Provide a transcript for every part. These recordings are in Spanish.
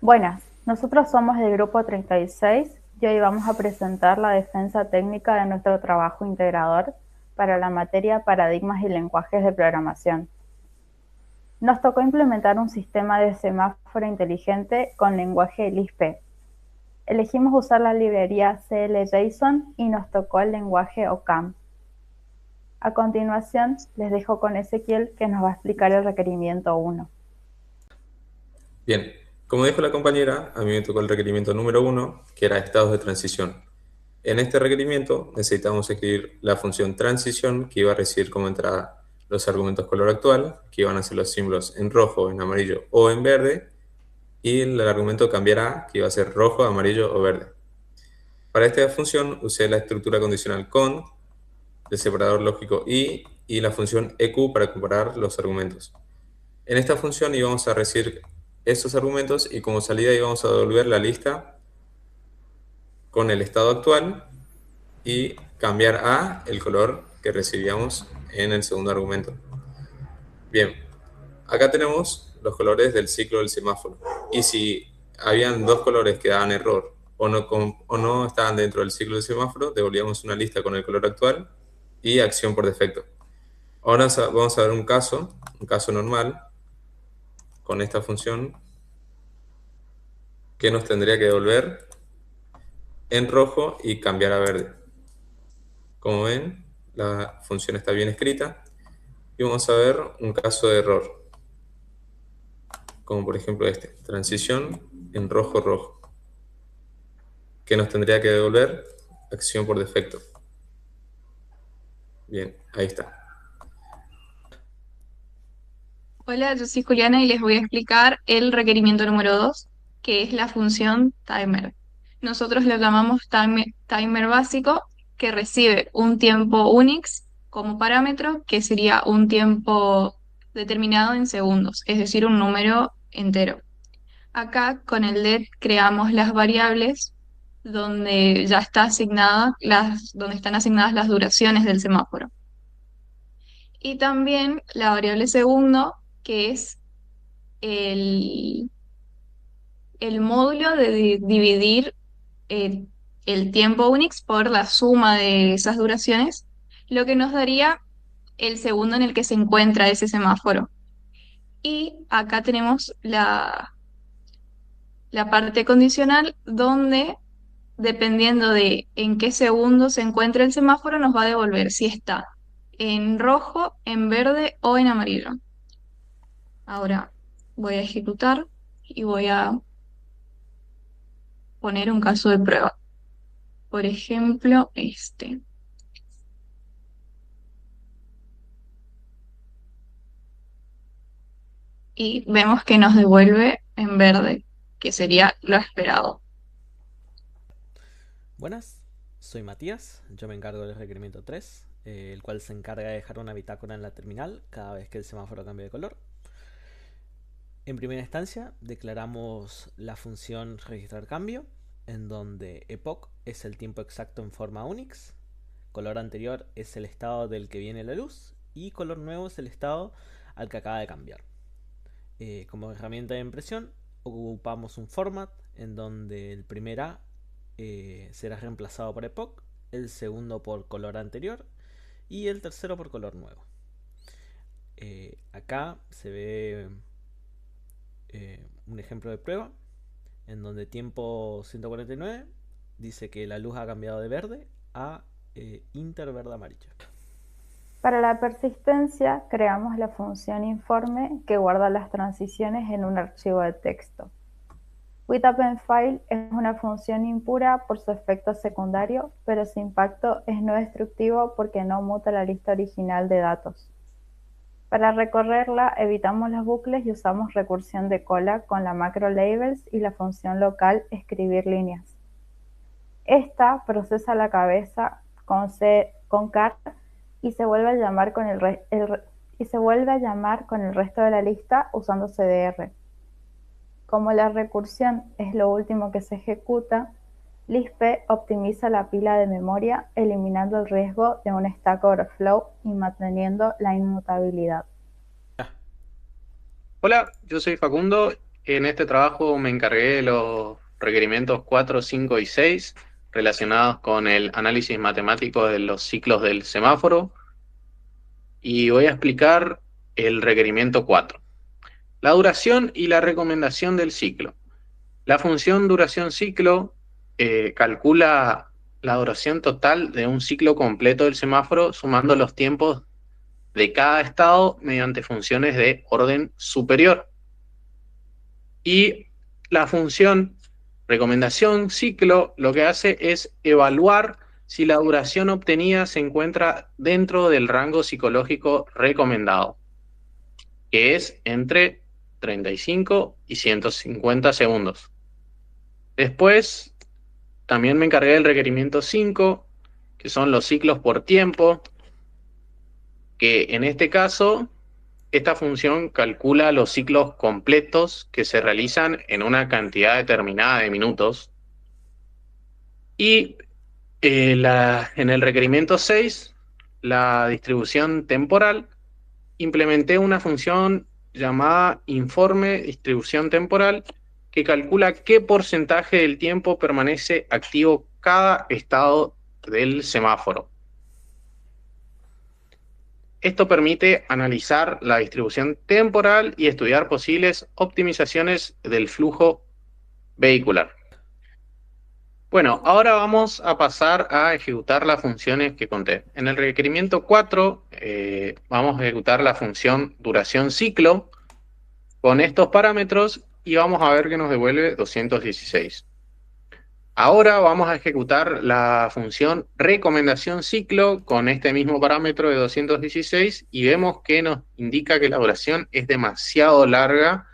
Buenas, nosotros somos del grupo 36 y hoy vamos a presentar la defensa técnica de nuestro trabajo integrador para la materia Paradigmas y lenguajes de programación. Nos tocó implementar un sistema de semáforo inteligente con lenguaje Lisp. Elegimos usar la librería CLJSON y nos tocó el lenguaje OCaml. A continuación, les dejo con Ezequiel que nos va a explicar el requerimiento 1. Bien, como dijo la compañera, a mí me tocó el requerimiento número uno, que era estados de transición. En este requerimiento necesitamos escribir la función transición que iba a recibir como entrada los argumentos color actual, que iban a ser los símbolos en rojo, en amarillo o en verde, y el argumento cambiará, que iba a ser rojo, amarillo o verde. Para esta función usé la estructura condicional con, el separador lógico y la función eq para comparar los argumentos. En esta función íbamos a recibir estos argumentos y como salida íbamos a devolver la lista con el estado actual y cambiar a el color que recibíamos en el segundo argumento. Bien, acá tenemos los colores del ciclo del semáforo. Y si habían dos colores que daban error o no estaban dentro del ciclo del semáforo, devolvíamos una lista con el color actual y acción por defecto. Ahora vamos a ver un caso normal con esta función que nos tendría que devolver en rojo y cambiar a verde. Como ven, la función está bien escrita y vamos a ver un caso de error, como por ejemplo este, transición en rojo rojo, que nos tendría que devolver acción por defecto. Bien, ahí está. Hola, yo soy Juliana y les voy a explicar el requerimiento número 2, que es la función timer. Nosotros lo llamamos timer básico, que recibe un tiempo Unix como parámetro, que sería un tiempo determinado en segundos, es decir, un número entero. Acá con el let creamos las variables donde ya está asignada donde están asignadas las duraciones del semáforo. Y también la variable segundo, que es el, el módulo de dividir eh, el tiempo Unix por la suma de esas duraciones, lo que nos daría el segundo en el que se encuentra ese semáforo. Y acá tenemos la parte condicional donde, dependiendo de en qué segundo se encuentra el semáforo, nos va a devolver si está en rojo, en verde o en amarillo. Ahora voy a ejecutar y voy a poner un caso de prueba. Por ejemplo, este. Y vemos que nos devuelve en verde, que sería lo esperado. Buenas, soy Matías, yo me encargo del requerimiento 3, el cual se encarga de dejar una bitácora en la terminal cada vez que el semáforo cambie de color. En primera instancia, declaramos la función registrar cambio, en donde epoch es el tiempo exacto en forma Unix, color anterior es el estado del que viene la luz y color nuevo es el estado al que acaba de cambiar. Como herramienta de impresión, ocupamos un format en donde el primer A será reemplazado por epoch, el segundo por color anterior y el tercero por color nuevo. Acá se ve un ejemplo de prueba en donde tiempo 149 dice que la luz ha cambiado de verde a interverde amarillo. Para la persistencia, creamos la función informe que guarda las transiciones en un archivo de texto. WithAppendFile es una función impura por su efecto secundario, pero su impacto es no destructivo porque no muta la lista original de datos. Para recorrerla, evitamos los bucles y usamos recursión de cola con la macro labels y la función local escribir líneas. Esta procesa la cabeza con car y se vuelve a llamar con el resto de la lista usando cdr. Como la recursión es lo último que se ejecuta, Lisp optimiza la pila de memoria, eliminando el riesgo de un stack overflow y manteniendo la inmutabilidad. Hola, yo soy Facundo. en este trabajo me encargué de los requerimientos 4, 5 y 6 relacionados con el análisis matemático de los ciclos del semáforo y voy a explicar el requerimiento 4. La duración y la recomendación del ciclo. La función duración ciclo calcula la duración total de un ciclo completo del semáforo sumando los tiempos de cada estado mediante funciones de orden superior. Y la función recomendación ciclo lo que hace es evaluar si la duración obtenida se encuentra dentro del rango psicológico recomendado, que es entre 35 y 150 segundos. Después, también me encargué del requerimiento 5, que son los ciclos por tiempo, que en este caso, esta función calcula los ciclos completos que se realizan en una cantidad determinada de minutos. Y en el requerimiento 6, la distribución temporal, implementé una función llamada informe distribución temporal que calcula qué porcentaje del tiempo permanece activo cada estado del semáforo. Esto permite analizar la distribución temporal y estudiar posibles optimizaciones del flujo vehicular. Bueno, ahora vamos a pasar a ejecutar las funciones que conté. En el requerimiento 4 vamos a ejecutar la función duración ciclo con estos parámetros y vamos a ver que nos devuelve 216. Ahora vamos a ejecutar la función recomendación ciclo con este mismo parámetro de 216 y vemos que nos indica que la duración es demasiado larga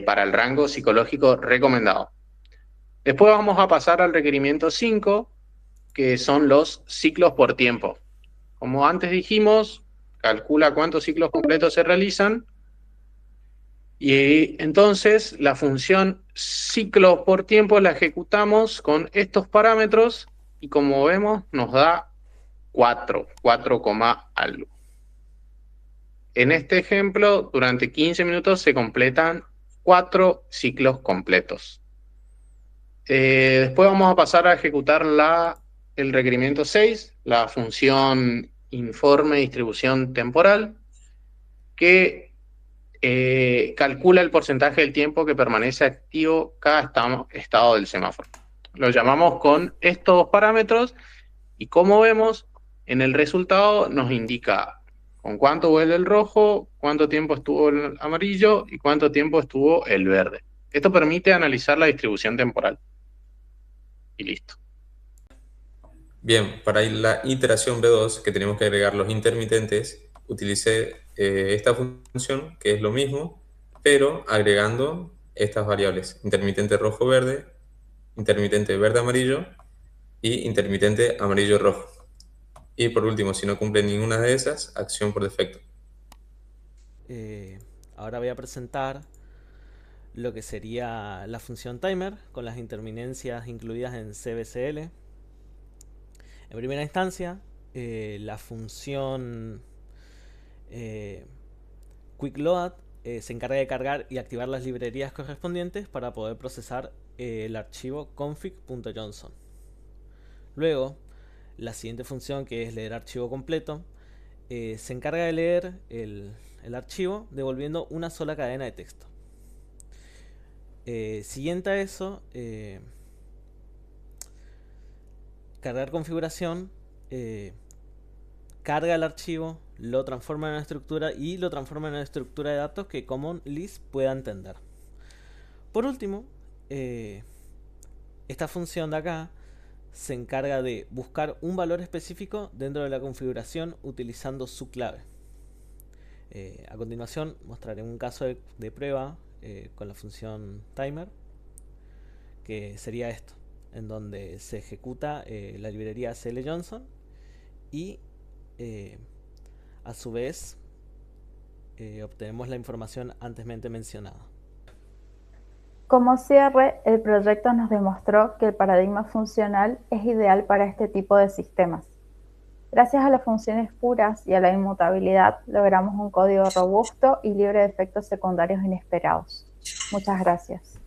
para el rango psicológico recomendado. Después vamos a pasar al requerimiento 5, que son los ciclos por tiempo. Como antes dijimos, calcula cuántos ciclos completos se realizan. Y entonces la función ciclo por tiempo la ejecutamos con estos parámetros y como vemos nos da 4 algo. En este ejemplo, durante 15 minutos se completan 4 ciclos completos. Después vamos a pasar a ejecutar el requerimiento 6, la función informe distribución temporal, que calcula el porcentaje del tiempo que permanece activo cada estado del semáforo. Lo llamamos con estos parámetros y como vemos, en el resultado nos indica con cuánto vuelve el rojo, cuánto tiempo estuvo el amarillo y cuánto tiempo estuvo el verde. Esto permite analizar la distribución temporal. Y listo. Bien, para la iteración B2, que tenemos que agregar los intermitentes, utilicé esta función, que es lo mismo, pero agregando estas variables: intermitente rojo-verde, intermitente verde-amarillo y intermitente amarillo-rojo. Y por último, si no cumple ninguna de esas, acción por defecto. Ahora voy a presentar lo que sería la función timer con las intermitencias incluidas en CBCL. En primera instancia, la función QuickLoad se encarga de cargar y activar las librerías correspondientes para poder procesar el archivo config.json. Luego, la siguiente función, que es leer archivo completo, se encarga de leer el archivo devolviendo una sola cadena de texto. Siguiente a eso, cargar configuración, carga el archivo, lo transforma en una estructura y lo transforma en una estructura de datos que Common Lisp pueda entender. Por último, esta función de acá se encarga de buscar un valor específico dentro de la configuración utilizando su clave. A continuación mostraré un caso de prueba con la función timer, que sería esto, en donde se ejecuta la librería CLJSON y a su vez obtenemos la información anteriormente mencionada. Como cierre, el proyecto nos demostró que el paradigma funcional es ideal para este tipo de sistemas. Gracias a las funciones puras y a la inmutabilidad, logramos un código robusto y libre de efectos secundarios inesperados. Muchas gracias.